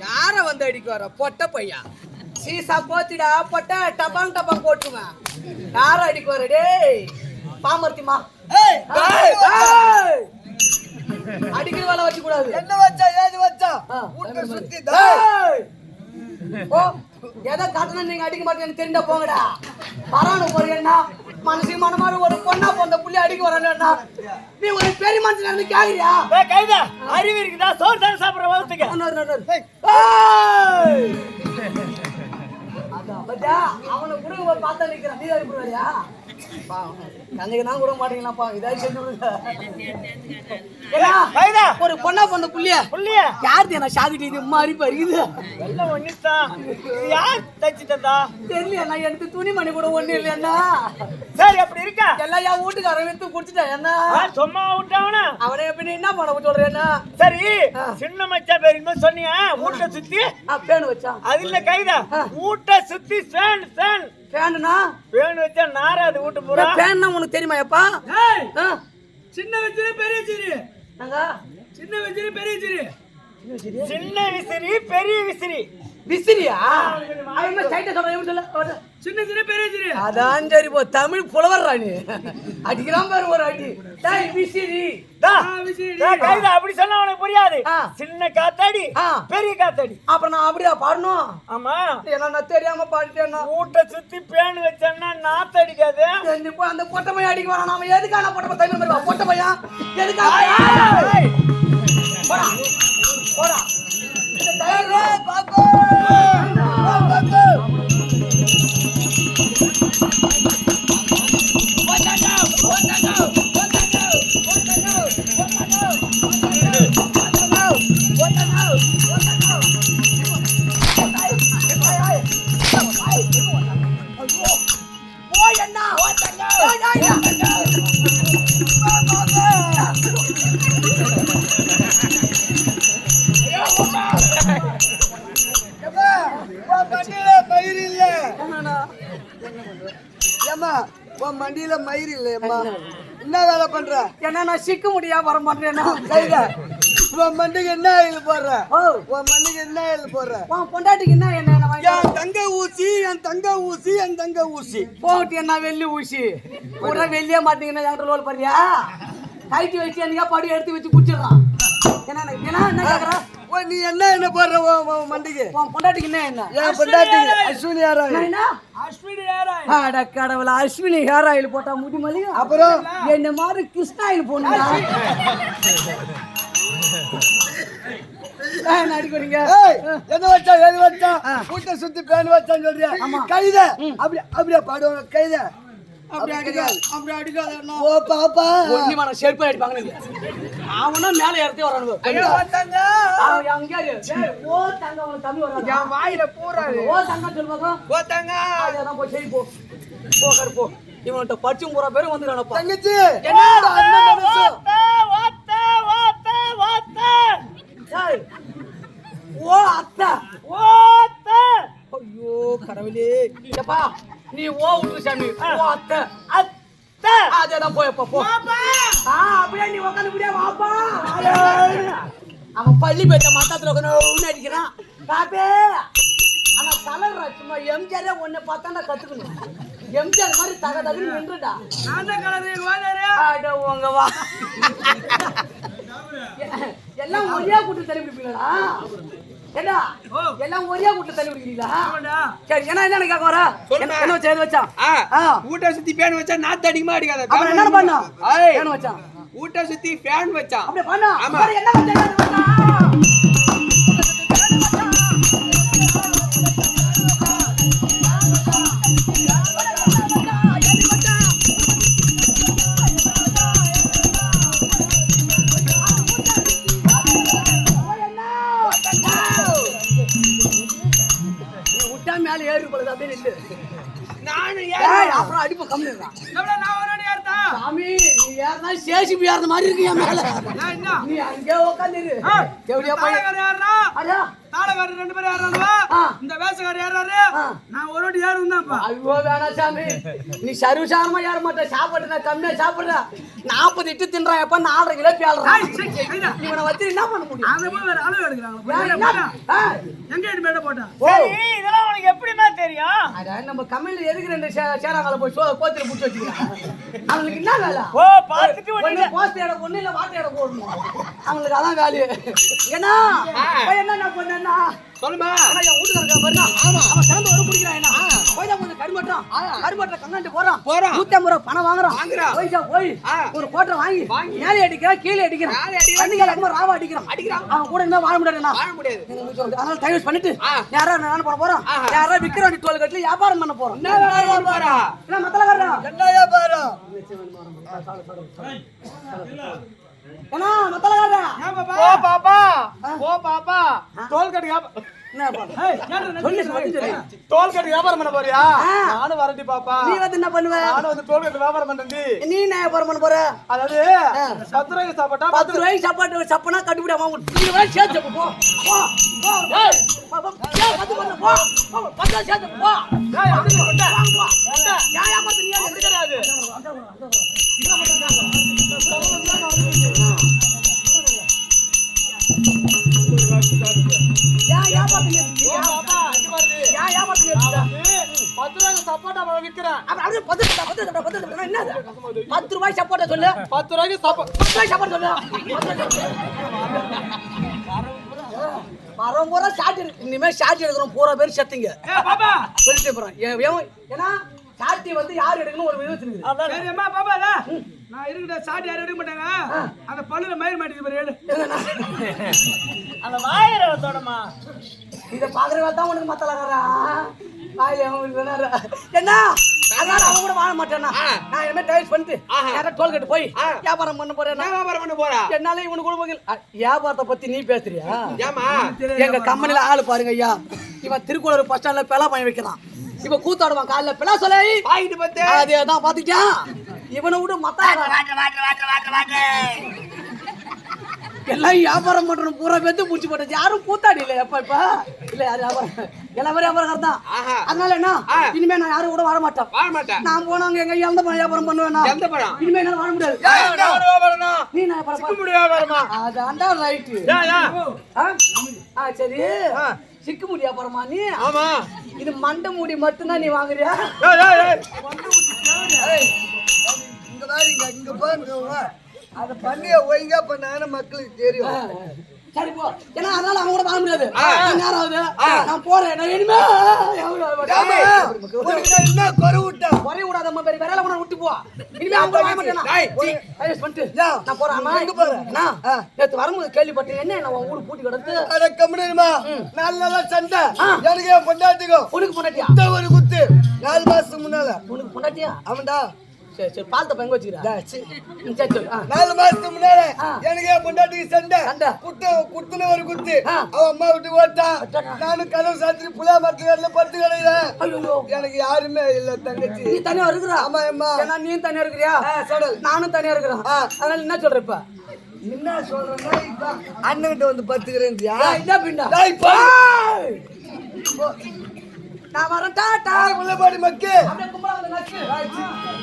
யார வந்து அடிக்க வர பொட்ட பையா சீசா போத்திடா பொட்ட டபாங் டபாங் போட்டுருவேன். யார அடிக்க வர டேய் பாமர்த்திமா அடிக்கிற வேலை வச்சு கூடாது. என்ன வச்சா ஏது வச்சா ஊட்ட சுத்தி எதை காட்டினா நீங்க அடிக்க மாட்டேன்னு தெரிஞ்சா போங்கடா. வரானு ஒரு என்ன மனசு மனமாரு ஒரு பொண்ணா போந்த புள்ளி அடிக்க வரானா நீ ஒரு பெரிய மனுஷன் இருந்து கேக்குறியா? கைதா அறிவு இருக்குதா சோறு தான் சாப்பிடுற வளர்த்துக்க அவனை கூட பார்த்தா நிக்கிறான். நீ அடிப்பா கண்ணுக்கு தான் கூட மாட்டீங்களாப்பா. இதாவது செஞ்சு ஒரு பொண்ணா பொண்ணு புள்ளிய புள்ளிய யாரு நான் சாதிக்கு இது மாதிரி பறிக்குது எல்லாம் ஒண்ணுதான். யார் தச்சுட்டா தெரியல. நான் எடுத்து துணிமணி கூட ஒண்ணு இல்லையா? சரி அப்படி இருக்கா எல்லாம் என் வீட்டுக்காரன் எடுத்து குடிச்சிட்டேன். என்ன சும்மா விட்டாவனா அவனை எப்படி என்ன பண்ண சொல்றேன்னா சரி சின்ன மச்சா பேரு சொன்னீங்க ஊட்ட சுத்தி பேனு வச்சான். அது இல்ல கைதா ஊட்ட சுத்தி ஃபேன் ஃபேன் பேனுனா பேன் வச்சா நாராது ஊட்ட பூரா. பேன்னா உனக்கு தெரியுமா எப்பா? சின்ன வச்சிரு பெரிய சிறு சின்ன வச்சிரு பெரிய சிறு சின்ன விசிறி பெரிய விசிறி விசிறியா? அவன் சைட்ட சொல்ற சின்ன சிறு பெரிய சிறு அதான் சரி போ. தமிழ் புலவர் ராணி அடிக்கிறான் பேர் ஒரு அடி. டேய் விசிறி கைதா அப்படி சொன்னா உனக்கு புரியாது. சின்ன காத்தாடி பெரிய காத்தாடி. அப்புறம் நான் அப்படியா பாடணும்? ஆமா ஏன்னா நான் தெரியாம பாடிட்டேன்னா ஊட்ட சுத்தி பேன் வச்சேன்னா நாத்து அடிக்காது. அந்த பொட்டை பையன் அடிக்க வரான். நாம எதுக்கான பொட்டை தமிழ் வருவா பொட்டை பையன் எதுக்காக போடா போடா மண்டியில மயிர் இல்லையம்மா என்ன வேலை பண்ற? ஏன்னா நான் சிக்க முடியா வர மாட்டேன்னா கைதா உன் மண்டிக்கு என்ன ஆயில் போடுற? உன் மண்டிக்கு என்ன ஆயில் போடுற? பொண்டாட்டிக்கு என்ன என்ன என் தங்க ஊசி என் தங்க ஊசி என் தங்க ஊசி போட்டு என்ன வெள்ளி ஊசி கூட வெள்ளியே மாட்டீங்கன்னா என்கிட்ட லோல் பண்ணியா? கைட்டி வச்சு என்னையா படி எடுத்து வச்சு குடிச்சிடறான். என்ன கேக்குற? நீ என்ன என்ன போடுற மண்டிக்கு? பொண்டாட்டிக்கு என்ன என்ன? என் பொண்டாட்டிக்கு Ashwini hair oil. Ashwini hair oil. அட கடவுள அஸ்வினி ஹேர் ஆயில் போட்டா முடி மலியும். அப்புறம் என்ன மாதிரி கிருஷ்ணா ஆயில் போடுங்க. நடிக்கிறீங்க என்ன வச்சா எது வச்சா கூட்ட சுத்தி பேன் வச்சான்னு சொல்றியா? கைத அப்படி அப்படியே பாடுவாங்க. கைத அப்படி அடிக்காது அப்படி அடிக்காது. ஓ பாப்பா ஒன்னிமான செருப்பு அடிப்பாங்க. அவனும் மேல ஏறத்தே வரானுங்க. ஓ தங்க உனக்கு தமிழ் வராது. என் வாயில பூராது. ஓ தங்க சொல்லுவாங்க. ஓ தங்க அதான் போய் சரி போ போ கருப்போ. இவன்கிட்ட படிச்சும் பூரா பேரும் வந்துடுறானப்பா. தங்கச்சி என்னடா ஓ அத்தை. ஓத்த ஐயோ கடவுளே. எப்பா நீ ஓ விட்டு சாமி. ஓ அத்தை. அத்த அதேதான் போயப்பா போ. பாப்பா அப்படியே நீ உட்காந்து முடியா வாப்பா. அவன் பள்ளி போயிட்ட மத்தத்துல உட்காந்து அடிக்கிறான் காப்பே. ஆனா கலர் சும்மா எம்ஜிஆரே ஒன்னு பார்த்தாண்டா கத்துக்கணும். எம்ஜிஆர் மாதிரி தக தகுன்னு நின்றுடா. அந்த கலர் வாடரே அட உங்க வா. எல்லாம் ஒரே கூட்டு தள்ளி பிடிப்பீங்களா? ஏடா எல்லாம் ஒரே கூட்டு தள்ளி பிடிக்கிறீங்களா? சரி என்ன கேட்க வர? என்ன வச்சா எது வச்சா? ஊட்ட சுத்தி ஃபேன் வச்சா நாத்து அடிக்குமா அடிக்காத? அப்புறம் என்ன பண்ணா? ஃபேன் வச்சா. ஊட்ட சுத்தி ஃபேன் வச்சா. அப்படியே பண்ணா. ஆமா. என்ன வச்சா? மேல ஏறி போல அப்படியே நில்லு. நானும் அப்புறம் அடிப்ப கம்மி இருக்கான். நான் ஒரு அடி ஏறதா சாமி நீ ஏறனா சேசிபி ஏறன மாதிரி இருக்கு என் மேல. என்ன நீ அங்கே உட்கார்ந்திரு. எப்படியா போய் தாளகார ஏறறா அடா தாளகார ரெண்டு பேரும் ஏறறாங்க. இந்த வேஷகார ஏறறாரு. நான் ஒரு அடி ஏறுந்தாப்பா. ஐயோ வேணா சாமி நீ சர்வசாரமா ஏற மாட்ட. சாப்பாடு நான் கம்மியா சாப்பிடுற. 40 இட்டு தின்றான். எப்ப 4.5 கிலோ பேல்றான். இவனை வச்சு என்ன பண்ண முடியும்? அந்த போய் வேற அளவு எடுக்கறாங்க. எங்க எடி மேல போட்டா? சரி இதெல்லாம் உனக்கு எப்படிமா தெரியும்? அட நம்ம கம்மில எதுக்கு ரெண்டு சேராங்கள போய் கோத்திர புடிச்சு வச்சிருக்கான். அவங்களுக்கு என்ன வேலை? ஓ பாத்துட்டு ஒண்ணு போஸ்ட் எட ஒண்ணு இல்ல வாட்டை எட போடணும். அவங்களுக்கு அதான் வேலையே. ஏன்னா என்ன பண்ணேன்னா சொல்லுமா. ஆனா என் வீட்டுக்காரங்க பாருங்க. அவன் சேர்ந்து ஒரு குடிக்கிறான். என்ன போய்தான் கொஞ்சம் கருமட்டம் கண்ணாண்டு போறான். 150 ரூபாய் பணம் வாங்குறான். போய் ஒரு கோட்டை வாங்கி மேலே அடிக்கிறான் கீழே அடிக்கிறான். கண்ணிகள் அடிக்கும்போது ராவா அடிக்கிறான். அவன் கூட இருந்தா வாழ முடியாது. அதனால டைவர்ஸ் பண்ணிட்டு யாரா நான் பண்ண போறோம். யாரா விக்கிறான் டோல் கட்டில வியாபாரம் பண்ண போறோம். என்ன மத்தலகாரா என்ன வியாபாரம்? என்ன மத்தலகாரா? ஓ பாப்பா ஓ பாப்பா தோல் கட்டு என்ன பண்ணு? தோல் கட்டு வியாபாரம் பண்ண போறியா? நானும் வரட்டி பாப்பா. நீ வந்து என்ன பண்ணுவ? நானும் வந்து தோல் கட்டு வியாபாரம் பண்றேன். நீ என்ன வியாபாரம் பண்ண போற? அதாவது 10 ரூபாய்க்கு சாப்பாட்டா 10 ரூபாய்க்கு சாப்பாடு சப்பனா கட்டுப்படி வாங்க. 20 ரூபாய் சேர்த்து போ. போ. ஏய் 10 பண்ணு போ. 10 சேர்த்து போ. ஏய் அது கொண்டா. போ. யா ஏமாத்து நீ எப்படி கிடையாது. யா ஏமாத்து நீ. பாப்பா இங்க பாரு. யா ஏமாத்து நீ. 10 ரூபாய்க்கு சாப்பாட்டா நான் விக்கிறேன். அப்படியே 10 என்ன 10 ரூபாய் சாப்பாடு சொல்லு. 10 ரூபாய்க்கு சாப்பாடு 10 ரூபாய் சாப்பாடு சொல்லு. பூரா ஷார்ட் இருக்கு. இனிமே ஷார்ட் எடுக்கிறோம் பூரா பேர் செத்தீங்க. பாப்பா சொல்லிட்டு போறேன். ஏன்னா ஷார்ட் வந்து யார் எடுக்கணும் ஒரு விதம் இருக்குது. சரி அம்மா பாப்பா நான் இருக்கட்ட சாட்டி யாரும் எடுக்க மாட்டாங்க. அந்த பல்லுல மயிர் மாட்டிக்கு பாரு ஏடு. அந்த வாயிர தோடமா இத பாக்குறவா தான் உனக்கு மத்தலகறா. வாயில என்ன அதனால அவன் கூட வாழ மாட்டேன்னா. நான் இனிமே டைவர்ஸ் பண்ணிட்டு யாரா டோல் கட்டு போய் வியாபாரம் பண்ண போறேன். வியாபாரம் பண்ண போறா? என்னால இவனுக்கு குடும்பங்கள் வியாபாரத்தை பத்தி நீ பேசுறியா? ஏமா எங்க கம்பெனில ஆளு பாருங்க ஐயா. இவன் திருக்குறள் பஸ் ஸ்டாண்ட்ல பெலா பண்ணி வைக்கிறான். இவ கூத்தாடுவான் காலைல பெலா சொல்ல பாயிட்டு பத்து அதேதான் பாத்துக்கிட்டான். இவனை விட மத்த எல்லாம் வியாபாரம் பண்றோம் பூரா பேத்து முடிச்சு போட்டு யாரும் கூத்தாடி இல்ல. எப்ப இல்ல யாரு வியாபாரம் எல்லாமே வியாபாரம் தான். அதனால என்ன இனிமே நான் யாரும் கூட வாழ மாட்டேன். நான் போனாங்க எங்க எந்த வியாபாரம் பண்ணுவேன். இனிமே என்னால வாழ முடியாது. நீ வியாபாரமா அதான்டா ரைட்டு. சரி சிக்கு முடி வியாபாரமா நீ? ஆமா. இது மண்டை மூடி மட்டும்தான் நீ வாங்குறியா? இங்க பாருங்க அத பண்ணிய ஒழுங்கா பண்ணான மக்களுக்கு தெரியும். சரி போ. ஏன்னா அதனால அவங்க கூட வாழ முடியாது. நேராவது நான் போறேன். நான் இனிமே என்ன குறை விடாத அம்மா பெரிய விரல கூட விட்டு போ. இனிமே அவங்க வாழ மாட்டேனா. நான் போறேன். அம்மா எங்க போறேன்? நேத்து வரும்போது கேள்விப்பட்டேன். என்ன நான் ஊருக்கு பூட்டி கிடந்து அட கம்முனிமா நல்ல சண்டை எனக்கு பொண்டாட்டிக்கோ. உனக்கு பொண்டாட்டியா? ஒரு குத்து 4 மாசத்துக்கு முன்னால. உனக்கு பொண்டாட்டியா? அவன்டா. சரி சரி பால்த்த பங்கு வச்சுக்கிறேன். 4 மாசத்துக்கு முன்னால எனக்கு பொண்டாட்டிக்கு சண்டை குத்துன ஒரு குத்து. அவன் அம்மா விட்டு ஓட்டா. நானும் கதவு சாத்திரி புலா மரத்துல படுத்து கிடைக்கிறேன். எனக்கு யாருமே இல்ல தங்கச்சி. நீ தனியா இருக்கிற? ஆமா அம்மா. நீ தனியா இருக்கிறியா? நானும் தனியா இருக்கிறேன். அதனால என்ன சொல்ற இப்ப? என்ன சொல்றேன்னா இப்ப அண்ணன்கிட்ட வந்து பத்துக்கிறேன் என்ன பின்னா நான் வரேன் டாடா முள்ளபாடி மக்கள் அப்படியே கும்பலா வந்து நக்கு